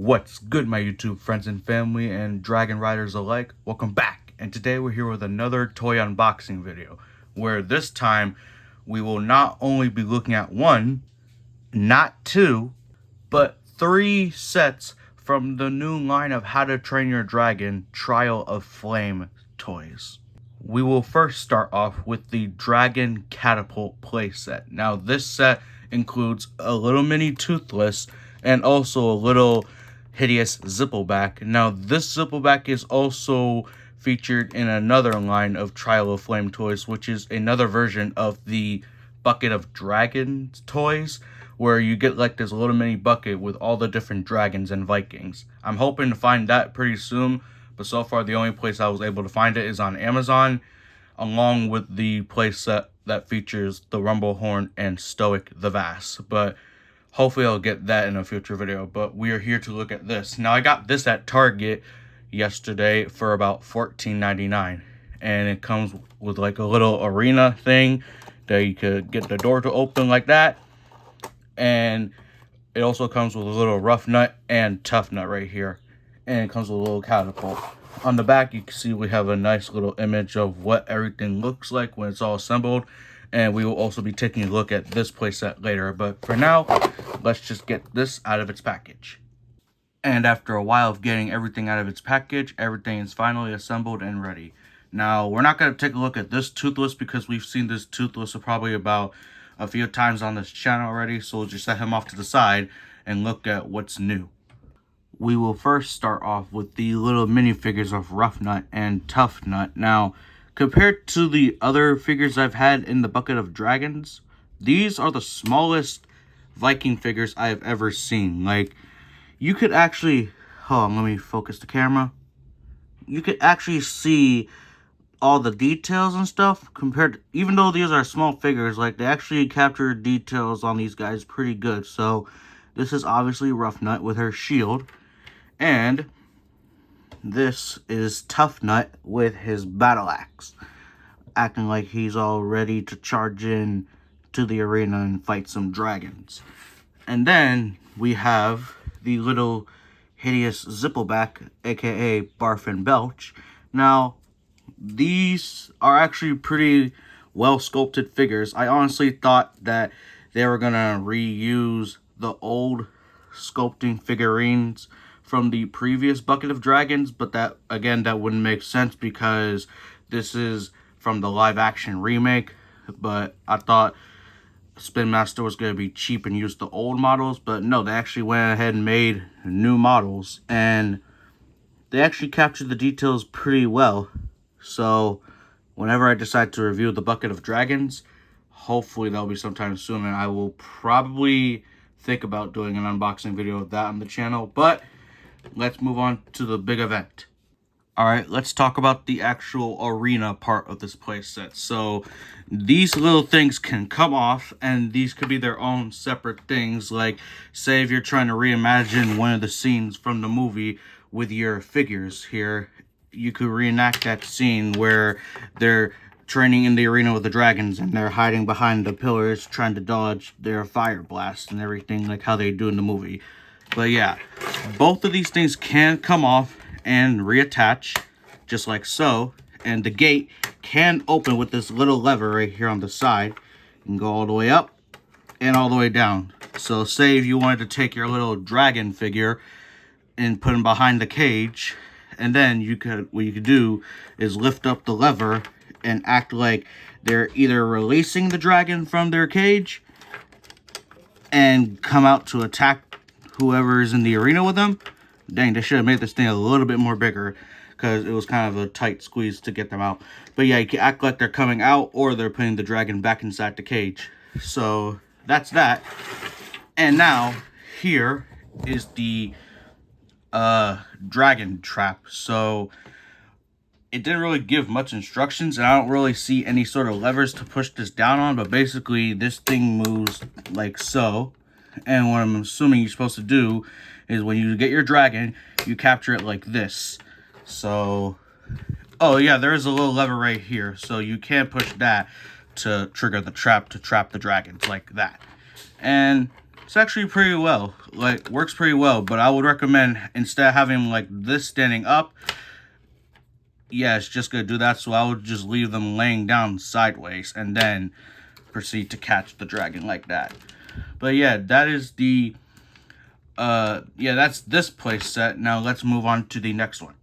What's good, my YouTube friends and family and dragon riders alike? Welcome back, and today we're here with another toy unboxing video, where this time we will not only be looking at one, not two, but 3 sets from the new line of How to Train Your Dragon Trial of Flame toys. We will first start off with the Dragon Catapult playset. Now this set includes a little mini Toothless and also a little hideous Zippleback. Now this Zippleback is also featured in another line of Trial of Flame toys, which is another version of the Bucket of Dragons toys, where you get like this little mini bucket with all the different dragons and Vikings. I'm hoping to find that pretty soon, but so far the only place I was able to find it is on Amazon, along with the playset that features the Rumblehorn and Stoic the Vast. But hopefully I'll get that in a future video. But we are here to look at this. Now I got this at Target yesterday for about $14.99, and it comes with like a little arena thing that you could get the door to open like that, and it also comes with a little rough nut and tough nut right here, and it comes with a little catapult. On the back you can see we have a nice little image of what everything looks like when it's all assembled, and we will also be taking a look at this playset later. But for now, let's just get this out of its package. And after a while of getting everything out of its package, everything is finally assembled and ready. Now, we're not going to take a look at this Toothless because we've seen this Toothless probably about a few times on this channel already, so we'll just set him off to the side and look at what's new. We will first start off with the little minifigures of Rough Nut and Tough Nut. Now, compared to the other figures I've had in the Bucket of Dragons, these are the smallest Viking figures I have ever seen. Like, you could actually, hold on, let me focus the camera. You could actually see all the details and stuff compared to, even though these are small figures, like they actually capture details on these guys pretty good. So this is obviously Rough Nut with her shield, and this is Tough Nut with his battle axe, acting like he's all ready to charge in to the arena and fight some dragons. And then we have the little hideous Zippleback, aka Barf and Belch. Now these are actually pretty well sculpted figures. I honestly thought that they were gonna reuse the old sculpting figurines from the previous Bucket of Dragons, but that, again, that wouldn't make sense because this is from the live action remake. But I thought Spin Master was gonna be cheap and use the old models, but no, they actually went ahead and made new models, and they actually captured the details pretty well. So whenever I decide to review the Bucket of Dragons, hopefully that'll be sometime soon, and I will probably think about doing an unboxing video of that on the channel. But let's move on to the big event. Alright, let's talk about the actual arena part of this playset. So these little things can come off, and these could be their own separate things. Like, say if you're trying to reimagine one of the scenes from the movie with your figures here, you could reenact that scene where they're training in the arena with the dragons and they're hiding behind the pillars trying to dodge their fire blast and everything, like how they do in the movie. But yeah, both of these things can come off and reattach just like so, and the gate can open with this little lever right here on the side and go all the way up and all the way down. So say if you wanted to take your little dragon figure and put him behind the cage, and then what you could do is lift up the lever and act like they're either releasing the dragon from their cage and come out to attack whoever is in the arena with them. Dang, they should have made this thing a little bit more bigger because it was kind of a tight squeeze to get them out. But yeah, you can act like they're coming out or they're putting the dragon back inside the cage. So that's that. And now here is the dragon trap. So it didn't really give much instructions, and I don't really see any sort of levers to push this down on, but basically this thing moves like so, and what I'm assuming you're supposed to do is when you get your dragon, you capture it like this. So, oh yeah, there is a little lever right here, so you can push that to trigger the trap to trap the dragons like that. And It's actually pretty well. Like, works pretty well. But I would recommend, instead of having like this standing up, yeah, it's just gonna do that. So I would just leave them laying down sideways and then proceed to catch the dragon like that. But yeah, that is the that's this playset. Now let's move on to the next one.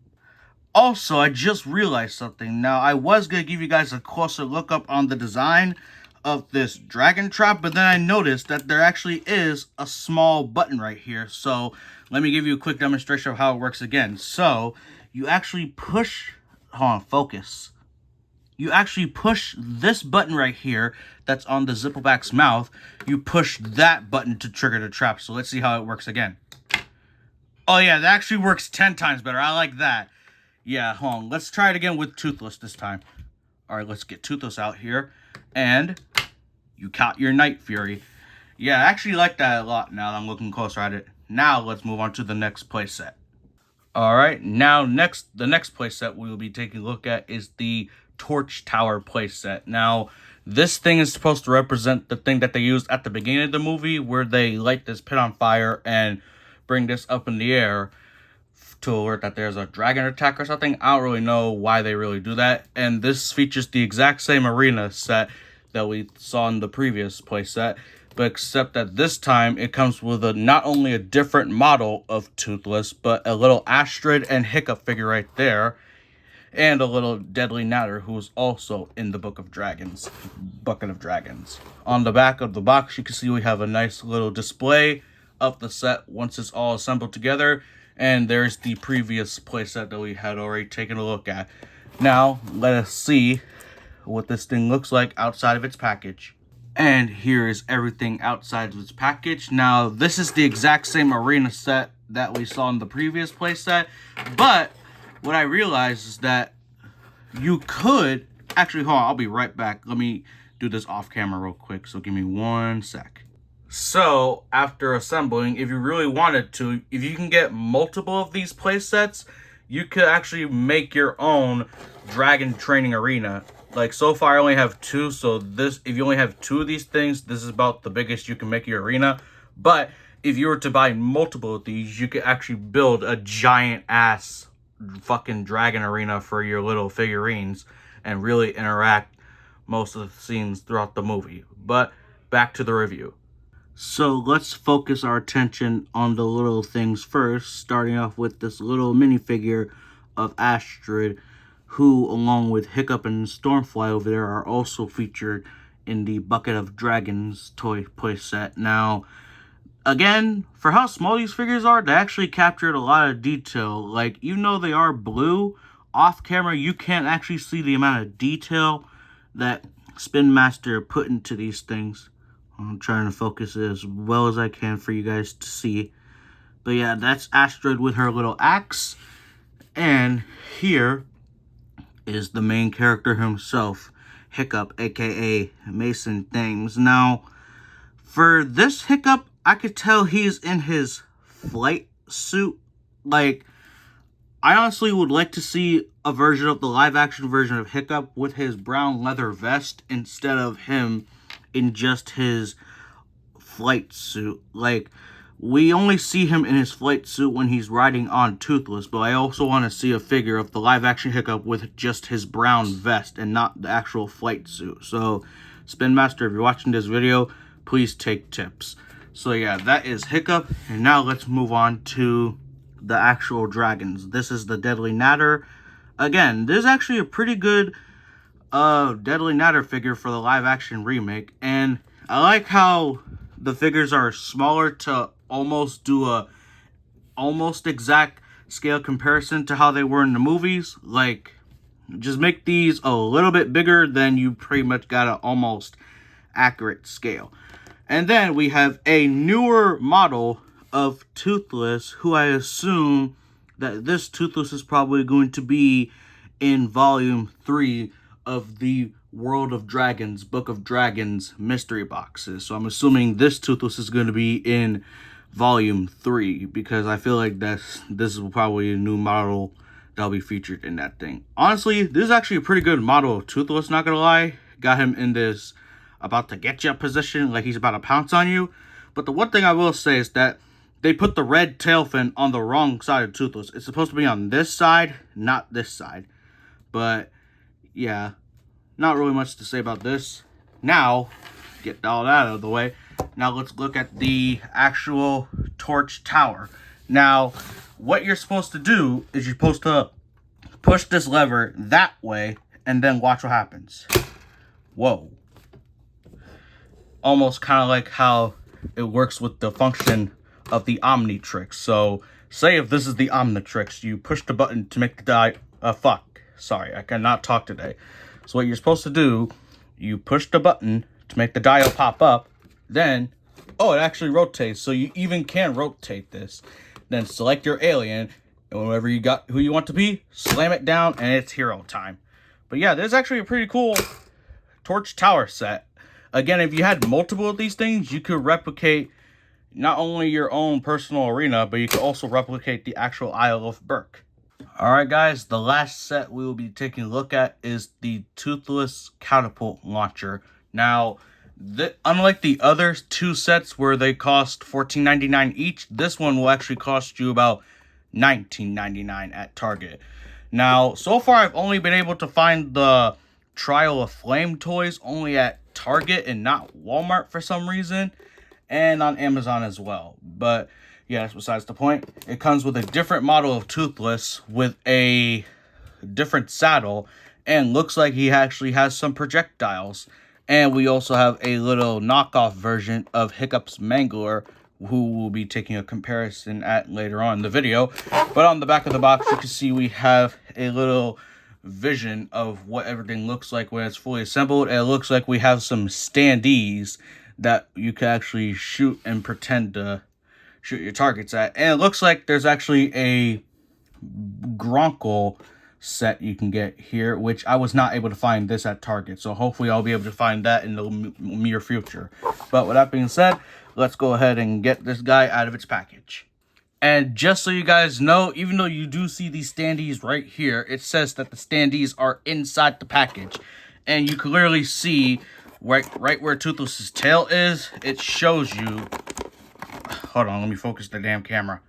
Also, I just realized something. Now, I was going to give you guys a closer look up on the design of this dragon trap, but then I noticed that there actually is a small button right here. So, let me give you a quick demonstration of how it works again. So, you actually push, hold on, focus. You actually push this button right here that's on the Zippleback's mouth. You push that button to trigger the trap. So, let's see how it works again. Oh yeah, that actually works 10 times better. I like that. Yeah, hold on. Let's try it again with Toothless this time. Alright, let's get Toothless out here. And you caught your Night Fury. Yeah, I actually like that a lot now that I'm looking closer at it. Now, let's move on to the next playset. Alright, now the next playset we will be taking a look at is the Torch Tower playset. Now, this thing is supposed to represent the thing that they used at the beginning of the movie, where they light this pit on fire and bring this up in the air to alert that there's a dragon attack or something. I don't really know why they really do that. And this features the exact same arena set that we saw in the previous playset, but except that this time it comes with not only a different model of Toothless, but a little Astrid and Hiccup figure right there, and a little Deadly Natter who is also in the Bucket of Dragons. On the back of the box, you can see we have a nice little display of the set once it's all assembled together. And there's the previous playset that we had already taken a look at. Now, let us see what this thing looks like outside of its package. And here is everything outside of its package. Now, this is the exact same arena set that we saw in the previous playset. But what I realized is that you could... Actually, hold on, I'll be right back. Let me do this off camera real quick. So give me 1 sec. So, after assembling, if you really wanted to, if you can get multiple of these playsets, you could actually make your own dragon training arena. Like, so far I only have 2, so if you only have 2 of these things, this is about the biggest you can make your arena. But, if you were to buy multiple of these, you could actually build a giant-ass fucking dragon arena for your little figurines and really interact most of the scenes throughout the movie. But, back to the review. So let's focus our attention on the little things first, starting off with this little minifigure of Astrid, who, along with Hiccup and Stormfly over there, are also featured in the Bucket of Dragons toy playset. Now, again, for how small these figures are, they actually captured a lot of detail. Like, even though they are blue, off camera you can't actually see the amount of detail that Spin Master put into these things. I'm trying to focus it as well as I can for you guys to see. But yeah, that's Astrid with her little axe. And here is the main character himself, Hiccup, aka Mason Thames. Now, for this Hiccup, I could tell he's in his flight suit. Like, I honestly would like to see a version of the live-action version of Hiccup with his brown leather vest instead of him in just his flight suit. Like, we only see him in his flight suit when he's riding on Toothless, but I also want to see a figure of the live-action Hiccup with just his brown vest and not the actual flight suit. So, Spin Master, if you're watching this video, please take tips. So yeah, that is Hiccup, and now let's move on to the actual dragons. This is the Deadly Natter. Again, this is actually a pretty good Deadly Natter figure for the live-action remake, and I like how the figures are smaller to almost do a almost exact scale comparison to how they were in the movies. Like, just make these a little bit bigger, then you pretty much got an almost accurate scale. And then we have a newer model of Toothless, who I assume that this Toothless is probably going to be in Volume 3 of the World of Dragons, Book of Dragons mystery boxes. So I'm assuming this Toothless is going to be in Volume 3, because I feel like this is probably a new model that'll be featured in that thing. Honestly, this is actually a pretty good model of Toothless, not gonna lie. Got him in this about to get you position, like he's about to pounce on you. But the one thing I will say is that they put the red tail fin on the wrong side of Toothless. It's supposed to be on this side, not this side. But, yeah, not really much to say about this. Now, get all that out of the way. Now let's look at the actual torch tower. Now, what you're supposed to do is you're supposed to push this lever that way and then watch what happens. Whoa. Almost kind of like how it works with the function of the Omnitrix. So, say if this is the Omnitrix, you push the button to make the sorry, I cannot talk today. So what you're supposed to do, you push the button to make the dial pop up, then, oh, it actually rotates, so you even can rotate this. Then select your alien, and whenever you got who you want to be, slam it down, and it's hero time. But yeah, there's actually a pretty cool torch tower set. Again, if you had multiple of these things, you could replicate not only your own personal arena, but you could also replicate the actual Isle of Berk. Alright guys, the last set we will be taking a look at is the Toothless catapult launcher. Now, unlike the other two sets where they cost $14.99 each, this one will actually cost you about $19.99 at Target. Now, so far I've only been able to find the Trial of Flame toys only at Target and not Walmart for some reason, and on Amazon as well. But yeah, that's besides the point. It comes with a different model of Toothless with a different saddle, and looks like he actually has some projectiles. And we also have a little knockoff version of Hiccup's Mangler, who we'll be taking a comparison at later on in the video. But on the back of the box, you can see we have a little vision of what everything looks like when it's fully assembled. And it looks like we have some standees that you can actually shoot and pretend to shoot your targets at. And it looks like there's actually a Gronkle set you can get here, which I was not able to find this at Target. So hopefully I'll be able to find that in the near future. But with that being said, let's go ahead and get this guy out of its package. And just so you guys know, even though you do see these standees right here, it says that the standees are inside the package. And you can literally see right where Toothless's tail is, it shows you... Hold on, let me focus the damn camera.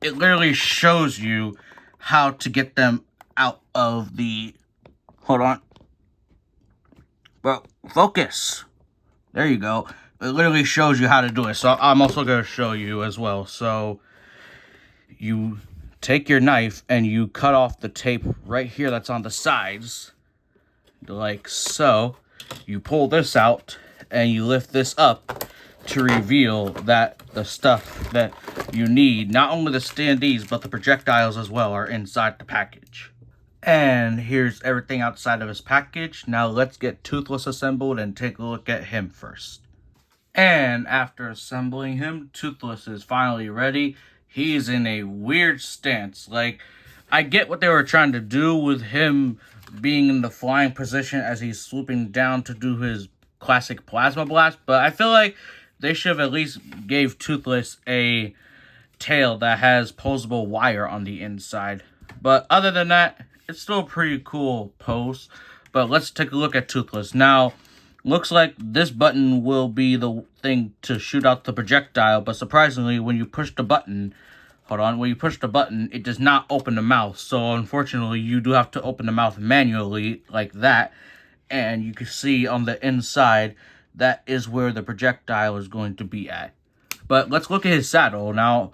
It literally shows you how to get them out of the... Hold on. Well, focus. There you go. It literally shows you how to do it. So I'm also going to show you as well. So you take your knife and you cut off the tape right here that's on the sides. Like so. You pull this out and you lift this up to reveal that the stuff that you need, not only the standees, but the projectiles as well, are inside the package. And here's everything outside of his package. Now let's get Toothless assembled and take a look at him first. And after assembling him, Toothless is finally ready. He's in a weird stance. Like, I get what they were trying to do with him being in the flying position as he's swooping down to do his classic plasma blast, but I feel like they should have at least gave Toothless a tail that has posable wire on the inside. But other than that, it's still a pretty cool pose. But let's take a look at Toothless. Now, looks like this button will be the thing to shoot out the projectile, but surprisingly, when you push the button, when you push the button, it does not open the mouth. So unfortunately, you do have to open the mouth manually like that. And you can see on the inside, that is where the projectile is going to be at. But let's look at his saddle. Now,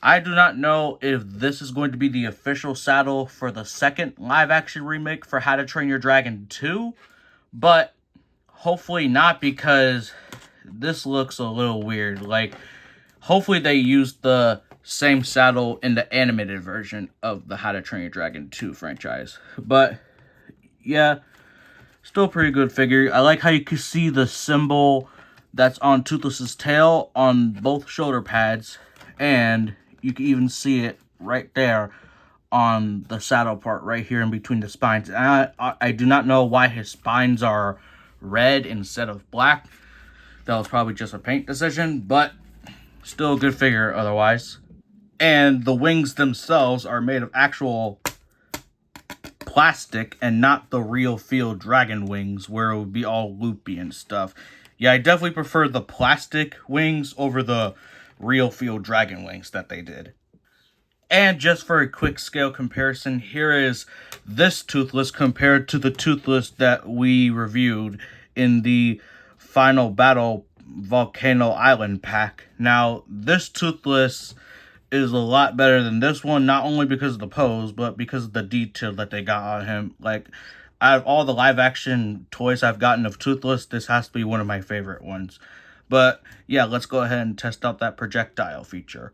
I do not know if this is going to be the official saddle for the second live-action remake for How to Train Your Dragon 2. But hopefully not, because this looks a little weird. Like, hopefully they used the same saddle in the animated version of the How to Train Your Dragon 2 franchise. But, yeah, still a pretty good figure. I like how you can see the symbol that's on Toothless's tail on both shoulder pads. And you can even see it right there on the saddle part right here in between the spines. And I do not know why his spines are red instead of black. That was probably just a paint decision, but still a good figure otherwise. And the wings themselves are made of actual plastic and not the real feel dragon wings where it would be all loopy and stuff. Yeah, I definitely prefer the plastic wings over the real field dragon wings that they did. And just for a quick scale comparison, here is this Toothless compared to the Toothless that we reviewed in the Final Battle Volcano Island pack. Now, this Toothless is a lot better than this one, not only because of the pose, but because of the detail that they got on him. Like, out of all the live action toys I've gotten of Toothless, this has to be one of my favorite ones. But yeah, let's go ahead and test out that projectile feature.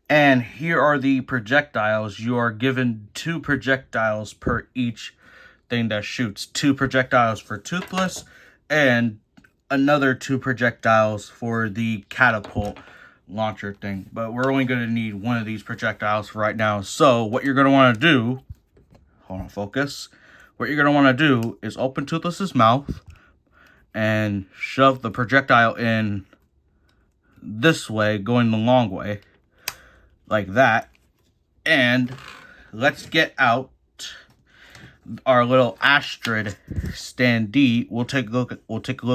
And here are the projectiles. You are given 2 projectiles per each thing that shoots. 2 projectiles for Toothless and another 2 projectiles for the catapult launcher thing. But we're only going to need one of these projectiles for right now. So what you're going to want to do, hold on, focus. What you're going to want to do is open Toothless's mouth and shove the projectile in this way, going the long way. Like that. And let's get out our little Astrid standee. We'll take a look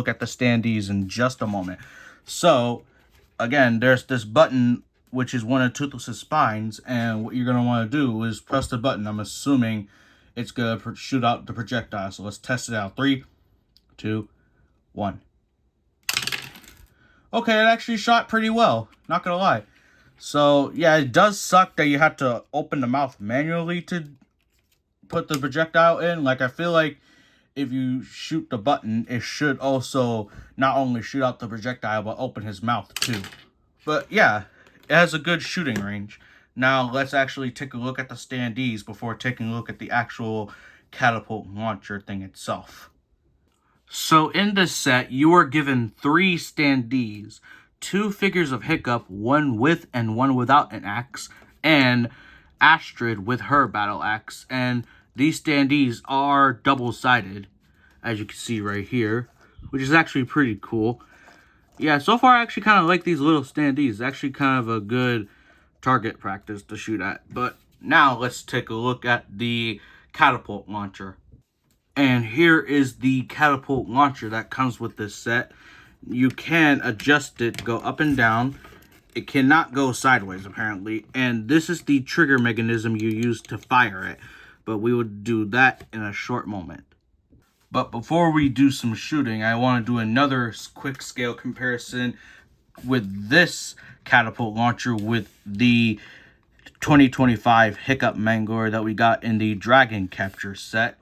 at the standees in just a moment. So again, there's this button which is one of Toothless's spines, and what you're gonna want to do is press the button. I'm assuming it's gonna shoot out the projectile. So let's test it out. 3, 2, 1. Okay, it actually shot pretty well. Not gonna lie. So, yeah, it does suck that you have to open the mouth manually to put the projectile in. Like, I feel like if you shoot the button, it should also not only shoot out the projectile, but open his mouth too. But, yeah, it has a good shooting range. Now, let's actually take a look at the standees before taking a look at the actual catapult launcher thing itself. So, in this set, you are given 3 standees. 2 figures of Hiccup, one with and one without an axe, and Astrid with her battle axe. And these standees are double-sided, as you can see right here, which is actually pretty cool. Yeah, so far I actually kind of like these little standees. It's actually kind of a good target practice to shoot at. But now let's take a look at the catapult launcher. And here is the catapult launcher that comes with this set. You can adjust it to go up and down. It cannot go sideways, apparently. And this is the trigger mechanism you use to fire it. But we would do that in a short moment. But before we do some shooting, I want to do another quick scale comparison with this catapult launcher with the 2025 Hiccup Mangler that we got in the Dragon Capture set.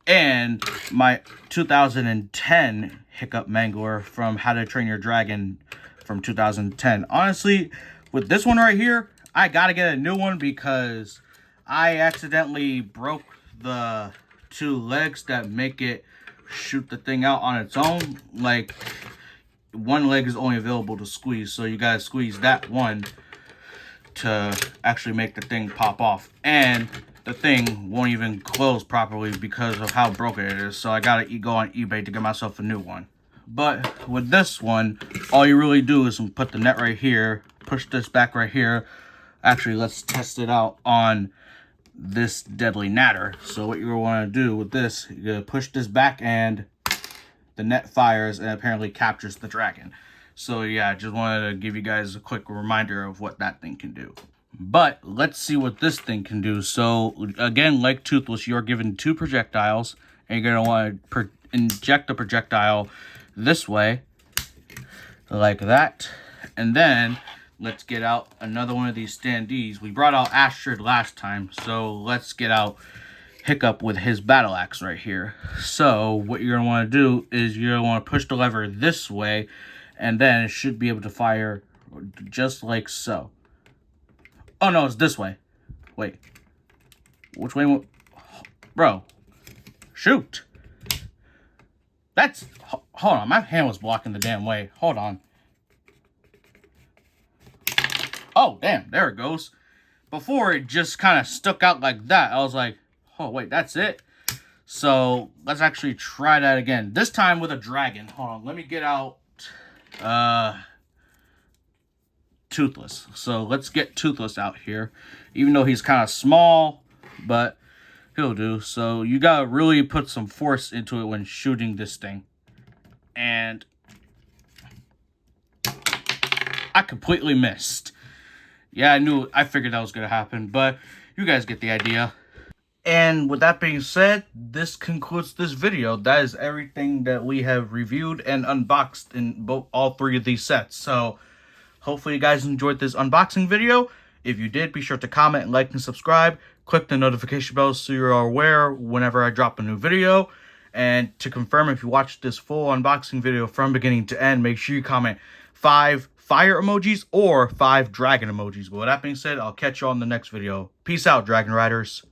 And my 2010 Hiccup Mangler from How to Train Your Dragon from 2010. Honestly, with this one right here, I gotta get a new one because I accidentally broke the 2 legs that make it shoot the thing out on its own. Like, one leg is only available to squeeze, so you gotta squeeze that one to actually make the thing pop off. And the thing won't even close properly because of how broken it is. So I gotta go on eBay to get myself a new one. But with this one, all you really do is put the net right here, push this back right here. Actually, let's test it out on this deadly natter. So what you're gonna want to do with this, you're gonna push this back and the net fires and apparently captures the dragon. So yeah, I just wanted to give you guys a quick reminder of what that thing can do. But let's see what this thing can do. So again, like Toothless, you're given 2 projectiles, and you're gonna want to inject a projectile this way, like that. And then let's get out another one of these standees. We brought out Astrid last time, so let's get out Hiccup with his battle axe right here. So what you're gonna want to do is you're gonna want to push the lever this way, and then it should be able to fire just like so. Oh no, it's this way. Wait. Which way? Bro. Shoot. That's... Hold on, my hand was blocking the damn way. Hold on. Oh, damn, there it goes. Before, it just kind of stuck out like that. I was like, oh, wait, that's it? So, let's actually try that again. This time with a dragon. Hold on, let me get out... Toothless. So let's get Toothless out here. Even though he's kind of small, but he'll do. So you gotta really put some force into it when shooting this thing. And I completely missed. Yeah, I figured that was going to happen, but you guys get the idea. And with that being said, this concludes this video. That is everything that we have reviewed and unboxed in all three of these sets. So, hopefully you guys enjoyed this unboxing video. If you did, be sure to comment, like, and subscribe. Click the notification bell so you're aware whenever I drop a new video. And to confirm, if you watched this full unboxing video from beginning to end, make sure you comment 5 fire emojis or 5 dragon emojis. But with that being said, I'll catch you on the next video. Peace out, Dragon Riders.